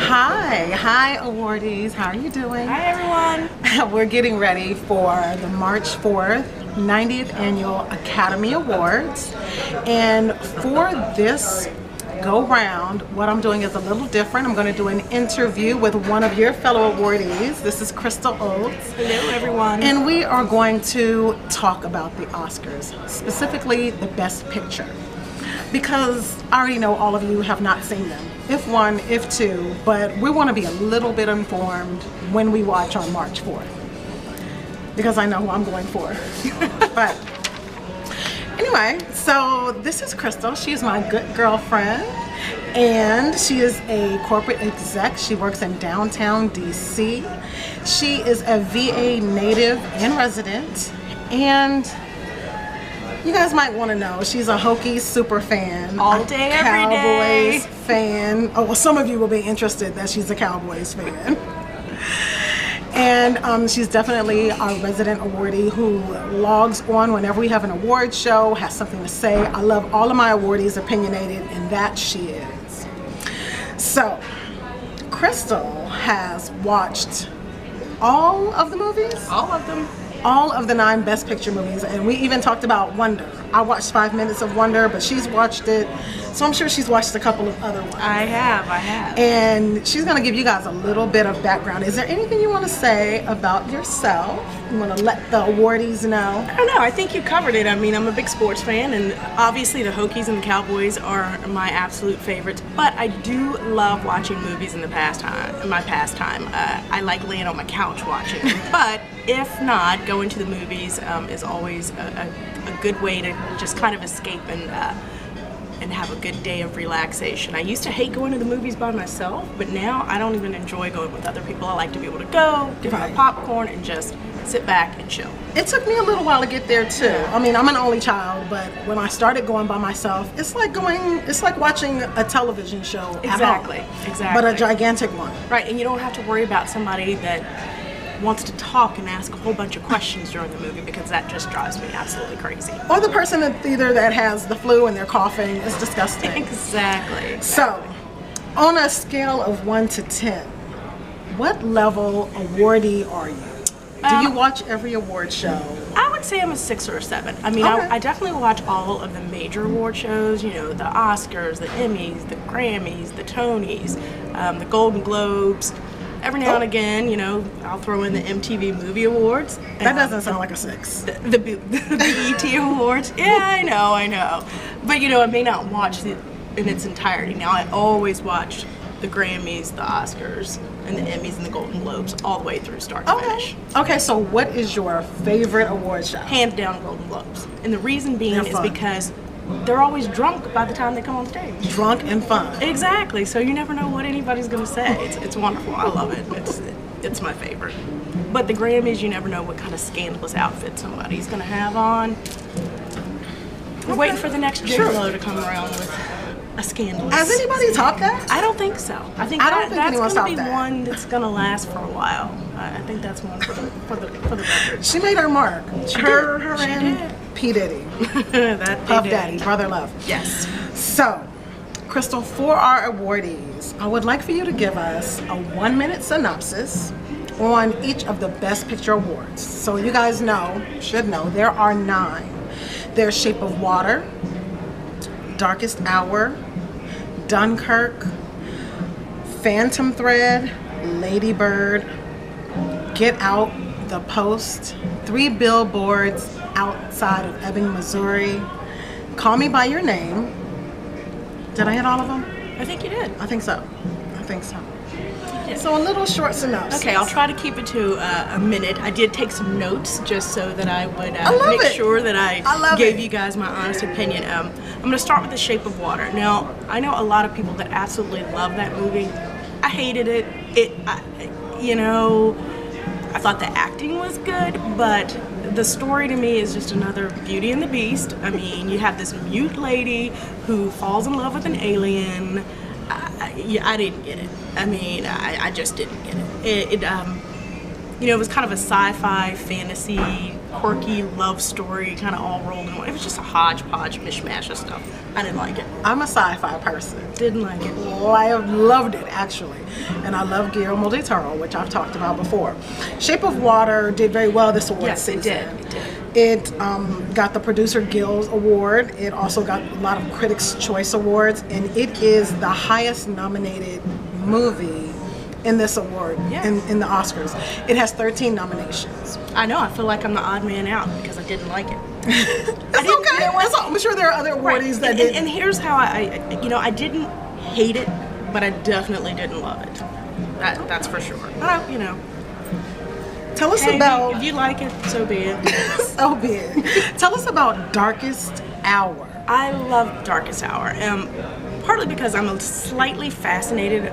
Hi awardees, how are you doing? Hi everyone. We're getting ready for the March 4th 90th Annual Academy Awards, and for this go round, what I'm doing is a little different. I'm going to do an interview with one of your fellow awardees. This is Crystal Oates. Hello everyone. And we are going to talk about the Oscars, specifically the Best Picture, because I already know all of you have not seen them, if one, if two, but we want to be a little bit informed when we watch on March 4th, because I know who I'm going for. But anyway, so this is Crystal. She's my good girlfriend, and she is a corporate exec. She works in downtown DC. She is a VA native and resident, and you guys might want to know she's a Hokies super fan. All day, every day. Cowboys fan. Oh, well, some of you will be interested that she's a Cowboys fan. And she's definitely our resident awardee who logs on whenever we have an award show, has something to say. I love all of my awardees opinionated, and that she is. So, Crystal has watched all of the movies? All of them. All of the 9 Best Picture movies, and we even talked about Wonder. I watched 5 minutes of Wonder, but she's watched it, so I'm sure she's watched a couple of other ones. I have. And she's going to give you guys a little bit of background. Is there anything you want to say about yourself? You want to let the awardees know? I don't know. I think you covered it. I mean, I'm a big sports fan, and obviously the Hokies and the Cowboys are my absolute favorites. But I do love watching movies in my pastime. I like laying on my couch watching them. But if not, going to the movies is always a good way to just kind of escape and have a good day of relaxation. I used to hate going to the movies by myself, but now I don't even enjoy going with other people. I like to be able to go, get my popcorn, and just sit back and chill. It took me a little while to get there too. I mean, I'm an only child, but when I started going by myself, it's like watching a television show at home. Exactly. But a gigantic one. Right, and you don't have to worry about somebody that wants to talk and ask a whole bunch of questions during the movie, because that just drives me absolutely crazy. Or the person in the theater that has the flu and they're coughing is disgusting. Exactly. So, on a scale of 1 to 10, what level awardee are you? Do you watch every award show? I would say I'm a 6 or a 7. I mean, okay. I definitely watch all of the major award shows, you know, the Oscars, the Emmys, the Grammys, the Tonys, the Golden Globes. Every now and again, you know, I'll throw in the MTV Movie Awards. That doesn't sound like a 6. The BET Awards. Yeah, I know. But, you know, I may not watch it in its entirety. Now, I always watch the Grammys, the Oscars, and the Emmys and the Golden Globes all the way through start to finish. Okay, so what is your favorite award show? Hands down, Golden Globes. And the reason being is because they're always drunk by the time they come on stage. Drunk and fun. Exactly. So you never know what anybody's going to say. It's wonderful. I love it. It's my favorite. But the Grammys, you never know what kind of scandalous outfit somebody's going to have on. We're waiting for the next J-Lo to come around with a scandalous. Has anybody topped that? I don't think so. I think that's going to be one that's going to last for a while. I think that's one for the record. She made her mark. Her and did. P. Diddy. That Puff Daddy, brother love. Yes. So, Crystal, for our awardees, I would like for you to give us a 1-minute synopsis on each of the Best Picture awards. So you guys should know, there are 9. There's Shape of Water, Darkest Hour, Dunkirk, Phantom Thread, Lady Bird, Get Out, The Post, 3 Billboards Outside of Ebbing, Missouri, Call Me By Your Name. Did I hit all of them? I think you did. I think so. So a little short synopsis. Okay, I'll try to keep it to a minute. I did take some notes just so that I would make sure that I gave you guys my honest opinion. I'm going to start with The Shape of Water. Now, I know a lot of people that absolutely love that movie. I hated it. I thought the acting was good, but the story to me is just another Beauty and the Beast. I mean, you have this mute lady who falls in love with an alien. I didn't get it. I mean, I just didn't get it. It was kind of a sci-fi fantasy quirky love story kind of all rolled in one. It was just a hodgepodge mishmash of stuff. I didn't like it. I'm a sci-fi person. Didn't like it. Well, I have loved it actually, and I love Guillermo del Toro, which I've talked about before. Shape of Water did very well this award season. Yes, it did. It got the Producer Guild Award. It also got a lot of Critics' Choice Awards, and it is the highest nominated movie in this award, in the Oscars. It has 13 nominations. I know, I feel like I'm the odd man out because I didn't like it. It's okay. I'm sure there are other awardees that did. And here's how I didn't hate it, but I definitely didn't love it. That's for sure. But Tell us about... If you like it, so be it. So be it. Tell us about Darkest Hour. I love Darkest Hour. Partly because I'm slightly fascinated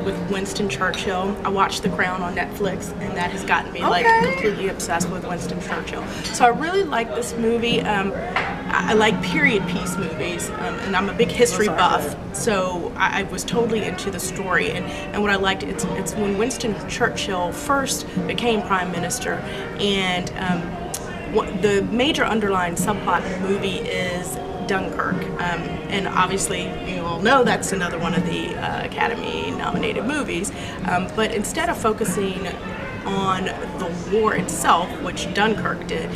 with Winston Churchill. I watched The Crown on Netflix, and that has gotten me like completely obsessed with Winston Churchill. So I really like this movie. I like period piece movies, and I'm a big history buff, so I was totally into the story. And what I liked, it's when Winston Churchill first became Prime Minister, and the major underlying subplot in the movie is Dunkirk, and obviously you all know that's another one of the Academy-nominated movies. But instead of focusing on the war itself, which Dunkirk did,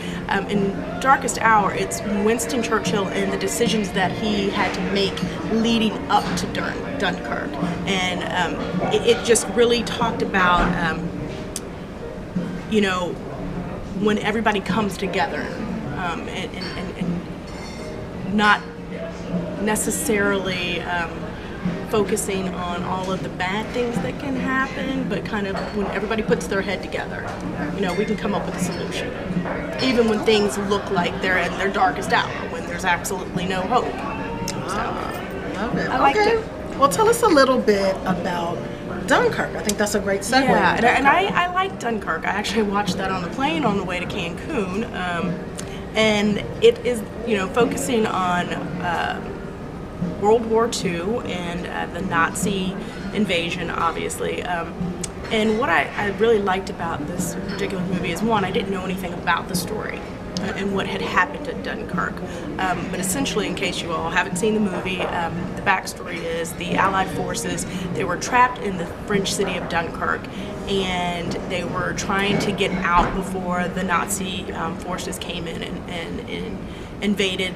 in Darkest Hour, it's Winston Churchill and the decisions that he had to make leading up to Dunkirk, and it just really talked about when everybody comes together, and not necessarily focusing on all of the bad things that can happen, but kind of when everybody puts their head together, we can come up with a solution. Even when things look like they're in their darkest hour, when there's absolutely no hope. So, love it. I liked it. Well, tell us a little bit about Dunkirk. I think that's a great segue. Yeah, and I like Dunkirk. I actually watched that on the plane on the way to Cancun. And it is, focusing on World War II and the Nazi invasion, obviously. And what I really liked about this particular movie is, one, I didn't know anything about the story and what had happened at Dunkirk. But essentially, in case you all haven't seen the movie, the backstory is the Allied forces, they were trapped in the French city of Dunkirk, and they were trying to get out before the Nazi forces came in and invaded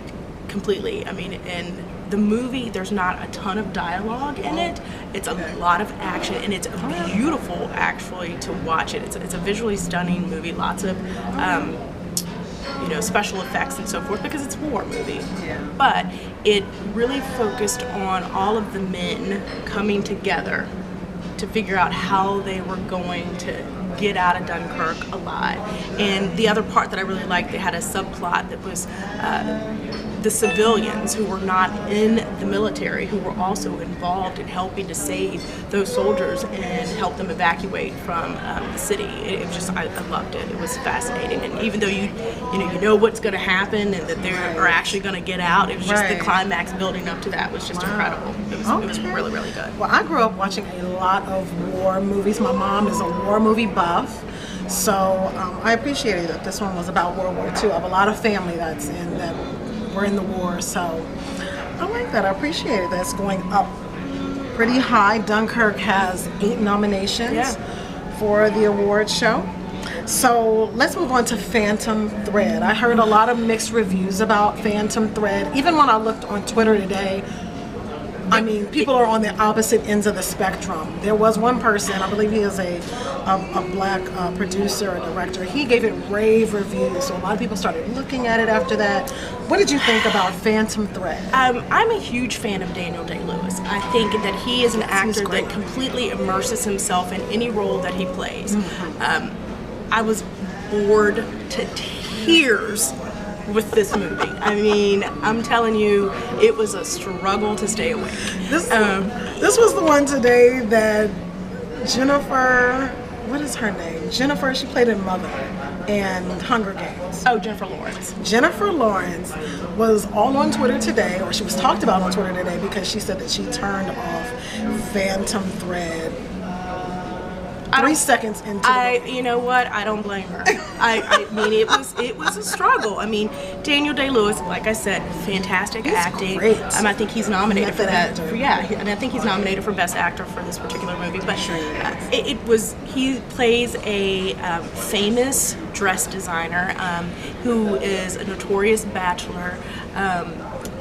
completely. I mean, in the movie, there's not a ton of dialogue in it. It's a lot of action, and it's beautiful, actually, to watch it. It's a visually stunning movie, lots of special effects and so forth, because it's a war movie. But it really focused on all of the men coming together to figure out how they were going to get out of Dunkirk alive. And the other part that I really liked, they had a subplot that was the civilians who were not in the military, who were also involved in helping to save those soldiers and help them evacuate from the city. It was just, I loved it. It was fascinating. And even though you know what's going to happen and that they are actually going to get out, it was just the climax building up to that was just incredible. It was really, really good. Well, I grew up watching a lot of war movies. My mom is a war movie buff. So I appreciated that this one was about World War II. I have a lot of family that's in that were in the war, so I like that. I appreciate it. That's going up pretty high. Dunkirk has 8 nominations for the award show. So let's move on to Phantom Thread. I heard a lot of mixed reviews about Phantom Thread. Even when I looked on Twitter today, I mean, people are on the opposite ends of the spectrum. There was one person, I believe he is a black producer or director, he gave it rave reviews, so a lot of people started looking at it after that. What did you think about Phantom Thread? I'm a huge fan of Daniel Day-Lewis. I think that he is an actor that completely immerses himself in any role that he plays. I was bored to tears with this movie. I mean, I'm telling you, it was a struggle to stay awake. This was the one today that Jennifer, what is her name? Jennifer, she played in Mother and Hunger Games. Oh, Jennifer Lawrence. Jennifer Lawrence was all on Twitter today, or she was talked about on Twitter today, because she said that she turned off Phantom Thread 3 seconds into the movie. You know what? I don't blame her. I mean, it was a struggle. I mean, Daniel Day-Lewis, like I said, fantastic acting. Great. I think he's nominated for that. Actor. Yeah, and I think he's nominated for Best Actor for this particular movie. But he plays a famous dress designer who is a notorious bachelor.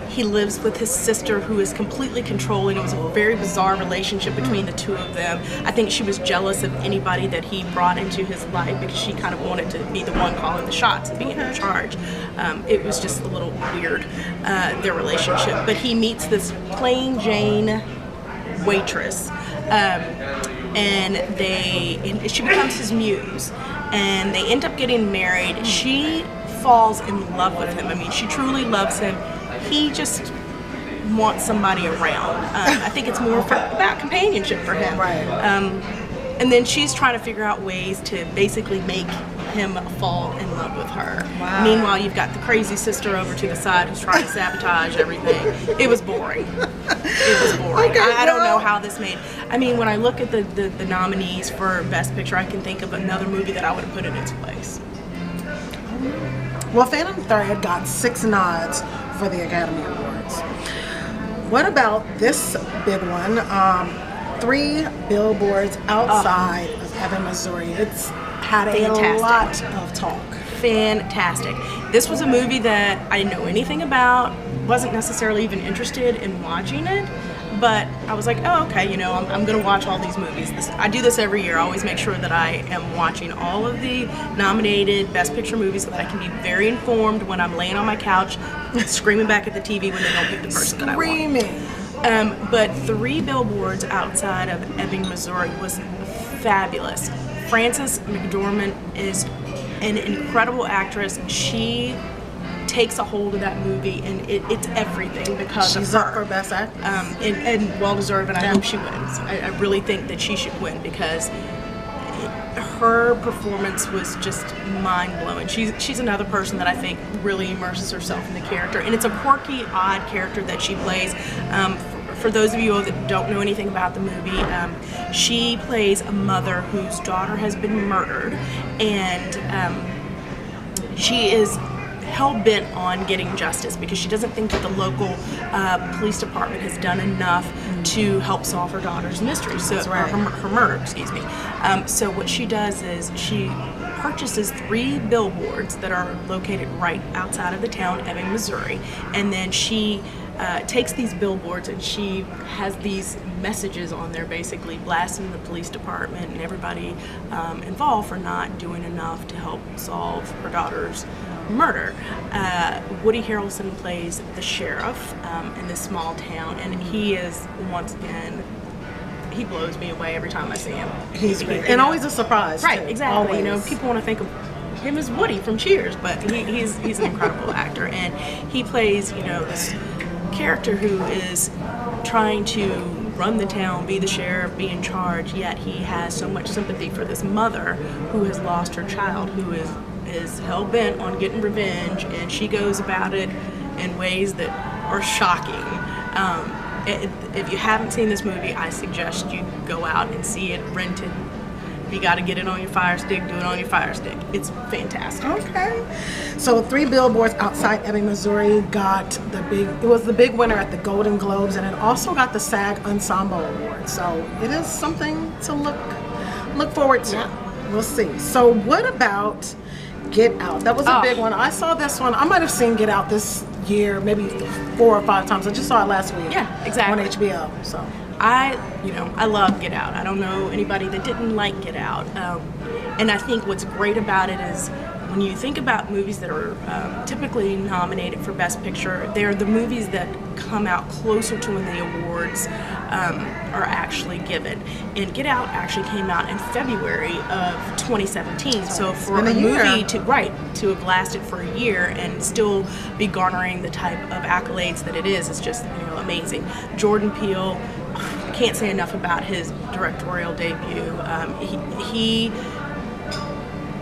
He lives with his sister, who is completely controlling. It was a very bizarre relationship between the two of them. I think she was jealous of anybody that he brought into his life because she kind of wanted to be the one calling the shots and being in charge. It was just a little weird, their relationship. But he meets this plain Jane waitress, and she becomes his muse, and they end up getting married. She falls in love with him. I mean, she truly loves him. He just wants somebody around. I think it's more about companionship for him. Right. And then she's trying to figure out ways to basically make him fall in love with her. Wow. Meanwhile, you've got the crazy sister over to the side who's trying to sabotage everything. It was boring. It was boring. Okay, I don't know how this made. I mean, when I look at the nominees for Best Picture, I can think of another movie that I would have put in its place. Well, Phantom Thread got 6 nods for the Academy Awards. What about this big one? 3 billboards outside of Ebbing, Missouri. It's had a lot of talk. Fantastic. This was a movie that I didn't know anything about, wasn't necessarily even interested in watching it, but I was like, oh, okay, you know, I'm going to watch all these movies. I do this every year. I always make sure that I am watching all of the nominated Best Picture movies so that I can be very informed when I'm laying on my couch, screaming back at the TV when they don't pick the person that I want. Screaming. But 3 billboards outside of Ebbing, Missouri was fabulous. Frances McDormand is an incredible actress. She takes a hold of that movie, and it's everything because she's of her. Up for Best Actress. And well deserved, and I hope she wins. I really think that she should win because her performance was just mind-blowing. She's another person that I think really immerses herself in the character, and it's a quirky, odd character that she plays. For those of you that don't know anything about the movie, she plays a mother whose daughter has been murdered, and she is hell-bent on getting justice because she doesn't think that the local police department has done enough to help solve her daughter's mystery, so her murder, excuse me. So what she does is she purchases 3 billboards that are located right outside of the town, Ebbing, Missouri, and then she takes these billboards and she has these messages on there basically blasting the police department and everybody involved for not doing enough to help solve her daughter's murder. Woody Harrelson plays the sheriff in this small town, and he is, once again, he blows me away every time I see him. He's great. And always a surprise. Right, too. exactly. Always. You know, people want to think of him as Woody from Cheers, but he's an incredible actor, and he plays, you know, this character who is trying to run the town, be the sheriff, be in charge, yet he has so much sympathy for this mother who has lost her child, who is hell-bent on getting revenge, and she goes about it in ways that are shocking. If you haven't seen this movie, I suggest you go out and see it, rent it. If you got to get it on your Fire Stick, do it on your Fire Stick. It's fantastic. Okay. So 3 billboards outside Ebbing, Missouri was the big winner at the Golden Globes, and it also got the SAG Ensemble Award. So it is something to look forward to. Yeah. We'll see. So what about Get Out? That was a big one. I saw this one. I might have seen Get Out this year, maybe 4 or 5 times. I just saw it last week. Yeah, exactly. On HBO. So I love Get Out. I don't know anybody that didn't like Get Out. And I think what's great about it is when you think about movies that are typically nominated for Best Picture, they're the movies that come out closer to when the awards are actually given. And Get Out actually came out in February of 2017. So for a movie to have lasted for a year and still be garnering the type of accolades that it is just amazing. Jordan Peele, can't say enough about his directorial debut.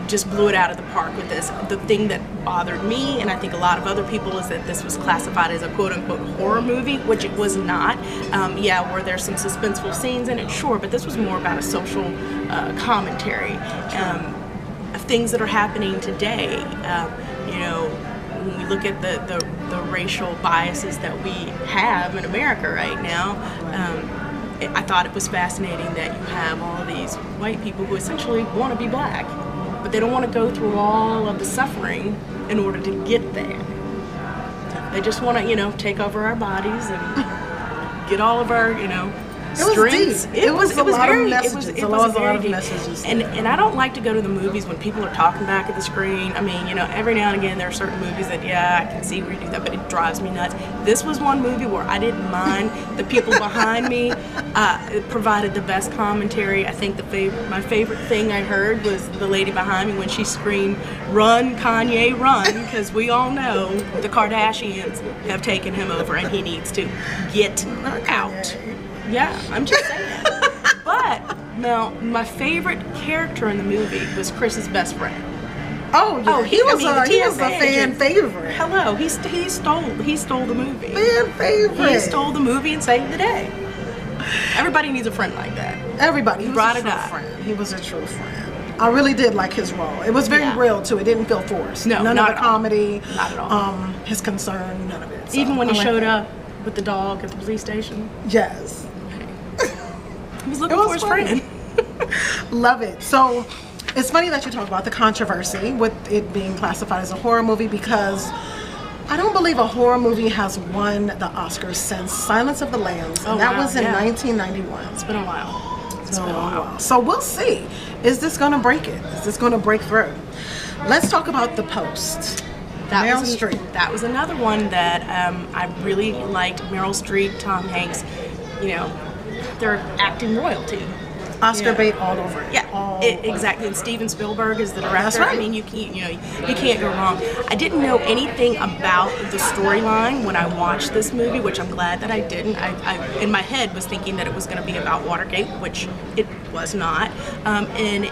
just blew it out of the park with this. The thing that bothered me, and I think a lot of other people, is that this was classified as a quote-unquote horror movie, which it was not. Yeah, were there some suspenseful scenes in it? Sure, but this was more about a social commentary of things that are happening today. You know, when we look at the racial biases that we have in America right now, I thought it was fascinating that you have all of these white people who essentially want to be black, but they don't want to go through all of the suffering in order to get there. They just want to, you know, take over our bodies and get all of our, you know, strengths. It was a lot of messages. And I don't like to go to the movies when people are talking back at the screen. I mean, you know, every now and again there are certain movies that, yeah, I can see where you do that, but it drives me nuts. This was one movie where I didn't mind the people behind me. It provided the best commentary. I think my favorite thing I heard was the lady behind me when she screamed, "Run, Kanye, run," because we all know the Kardashians have taken him over and he needs to get out. Yeah, I'm just saying. But now, my favorite character in the movie was Chris's best friend. Oh, yeah. He was a fan favorite. Hello, he stole the movie. Fan favorite. He stole the movie and saved the day. Everybody needs a friend like that. Everybody. He was a true friend. He was a true friend. I really did like his role. It was very real too. It didn't feel forced. No, none not of the at all. comedy. Not at all. His concern, none of it. So, even when he showed up with the dog at the police station. Yes. He was looking for his friend. Love it. So it's funny that you talk about the controversy with it being classified as a horror movie, because I don't believe a horror movie has won the Oscars since Silence of the Lambs, and that was in 1991. It's been a while. It's been a while. So we'll see. Is this going to break it? Is this going to break through? Let's talk about The Post. Meryl Streep. That was another one that I really liked. Meryl Streep, Tom Hanks, you know, they're acting royalty. Oscar bait all over it. Yeah, exactly. And Steven Spielberg is the director. That's right. I mean, you can't go wrong. I didn't know anything about the storyline when I watched this movie, which I'm glad that I didn't. I in my head was thinking that it was going to be about Watergate, which it was not. And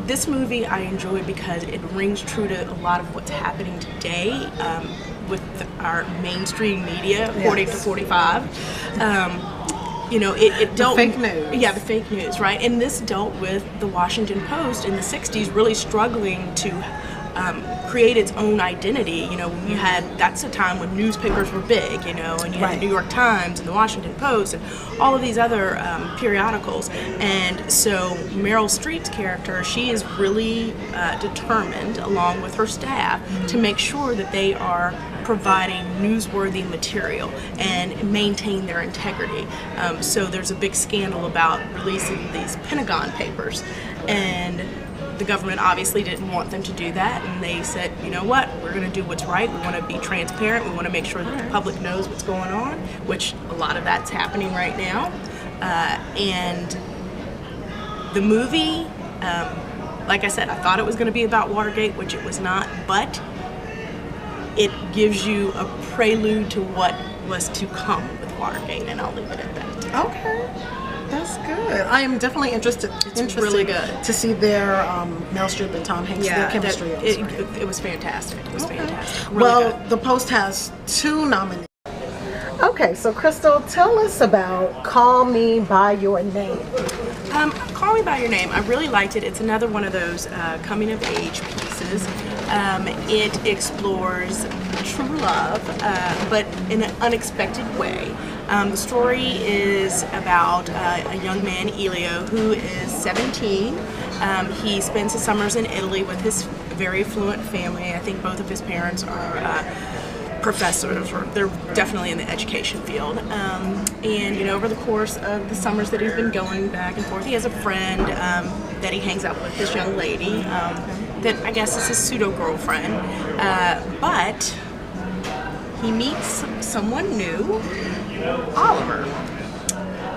this movie I enjoyed because it rings true to a lot of what's happening today with our mainstream media, according to 45. You know, it dealt with fake news. Yeah, the fake news, right? And this dealt with the Washington Post in the 60s really struggling to create its own identity. You know, when you had, that's a time when newspapers were big, you know, and you had the New York Times and the Washington Post and all of these other periodicals. And so Meryl Streep's character, she is really determined, along with her staff, to make sure that they are providing newsworthy material and maintain their integrity. So there's a big scandal about releasing these Pentagon papers, and the government obviously didn't want them to do that, and they said, you know what, we're going to do what's right. We want to be transparent. We want to make sure that the public knows what's going on, which a lot of that's happening right now. And the movie, like I said, I thought it was going to be about Watergate, which it was not, but it gives you a prelude to what was to come with Watergate, and I'll leave it at that. Okay, that's good. I am definitely interested really good to see their Meryl Streep and Tom Hanks, their chemistry. It was fantastic. It was fantastic. Really well, good. The Post has 2 nominees. Okay, so Crystal, tell us about Call Me By Your Name. Call Me By Your Name, I really liked it. It's another one of those coming-of-age pieces. It explores true love, but in an unexpected way. The story is about a young man, Elio, who is 17. He spends his summers in Italy with his very affluent family. I think both of his parents are professors, or they're definitely in the education field. And you know, over the course of the summers that he's been going back and forth, he has a friend that he hangs out with, this young lady that I guess is his pseudo-girlfriend. But he meets someone new, Oliver.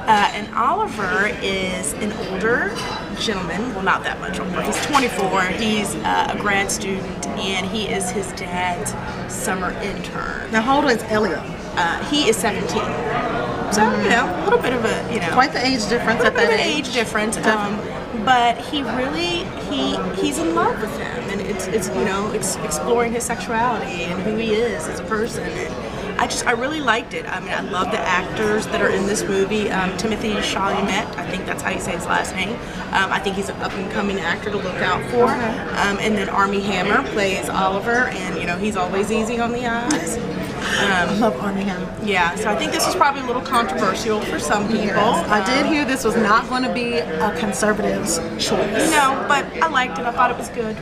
And Oliver is an older gentleman, well, not that much older. He's 24, he's a grad student, and he is his dad's summer intern. Now, how old is Elio? He is 17. So, you know, a little bit of a, you know. Quite the age difference at that age. Age difference. but he really he's in love with him, and it's you know, it's exploring his sexuality and who he is as a person. And I really liked it. I mean, I love the actors that are in this movie. Timothy Chalamet, I think that's how you say his last name. I think he's an up-and-coming actor to look out for. And then Armie Hammer plays Oliver, and you know, he's always easy on the eyes. I love Armie Hammer. Yeah, so I think this is probably a little controversial for some people. Yes, I did hear this was not going to be a conservative's choice. No, but I liked it. I thought it was good.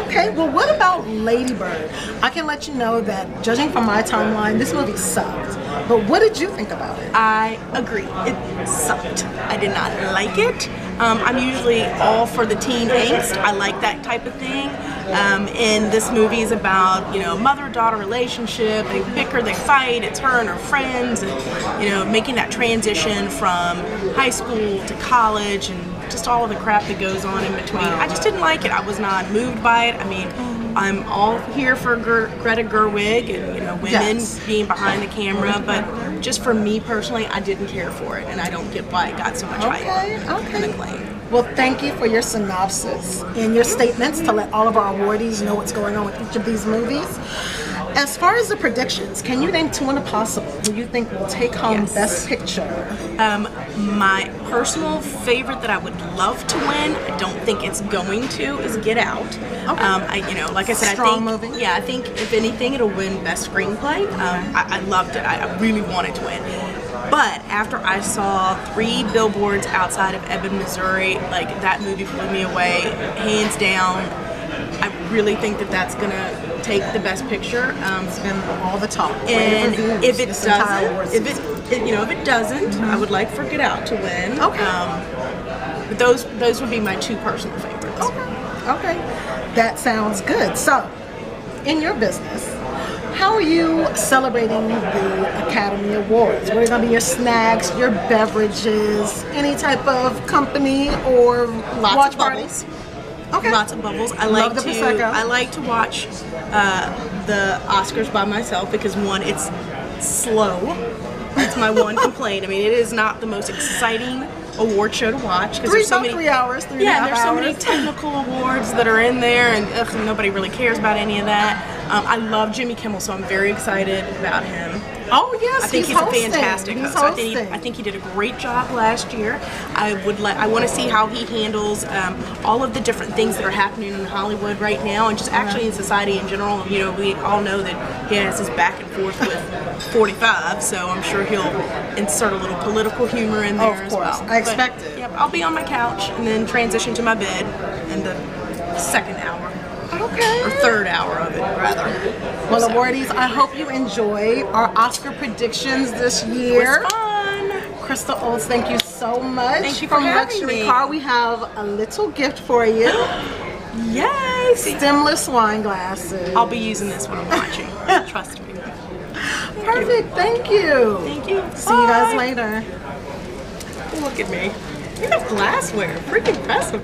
Okay. Well, what about Lady Bird? I can let you know that, judging from my timeline, this movie sucked. But what did you think about it? I agree. It sucked. I did not like it. I'm usually all for the teen angst. I like that type of thing. And this movie is about, you know, mother-daughter relationship. They bicker, they fight. It's her and her friends, and you know, making that transition from high school to college, and just all of the crap that goes on in between. I just didn't like it. I was not moved by it. I mean, I'm all here for Greta Gerwig and, you know, women being behind the camera, but just for me personally, I didn't care for it, and I don't get why it got so much hype and acclaim. Well, thank you for your synopsis and your statements to let all of our awardees know what's going on with each of these movies. As far as the predictions, can you name two in a possible who you think will take home Best Picture? My personal favorite that I would love to win, I don't think it's going to, is Get Out. You know, like I said, Strong movie. Yeah, I think if anything, it'll win Best Screenplay. I loved it. I really wanted to win. But after I saw 3 Billboards Outside of Ebbing, Missouri, like, that movie blew me away, hands down. I really think that that's gonna take the Best Picture. It's been all the talk. And if it doesn't, I would like for Get Out to win. But those would be my 2 personal favorites. Okay, that sounds good. So, in your business, how are you celebrating the Academy Awards? What are going to be your snacks, your beverages, any type of company or watch parties? Okay. Lots of bubbles. I like to watch the Oscars by myself because, one, it's slow. It's my one complaint. I mean, it is not the most exciting award show to watch because there's so many 3 hours, 3.5 yeah, there's so hours. many technical awards that are in there, and nobody really cares about any of that. I love Jimmy Kimmel, so I'm very excited about him. Oh yes, I think he's hosting. a fantastic host. I think he did a great job last year. I want to see how he handles all of the different things that are happening in Hollywood right now, and just actually in society in general. You know, we all know that he has his back and forth with 45, so I'm sure he'll insert a little political humor in there as well. I expect it. Yep, I'll be on my couch and then transition to my bed in the second hour. Or third hour of it, rather. Well, awardees, I hope you enjoyed our Oscar predictions this year. It was fun. Crystal Olds, thank you so much. Thank you for having me. LuxuryCarr, we have a little gift for you. Yay! Stemless wine glasses. I'll be using this when I'm watching. Trust me. Perfect. Thank you. Thank you. See you guys later. Look at me. You have glassware. Pretty impressive.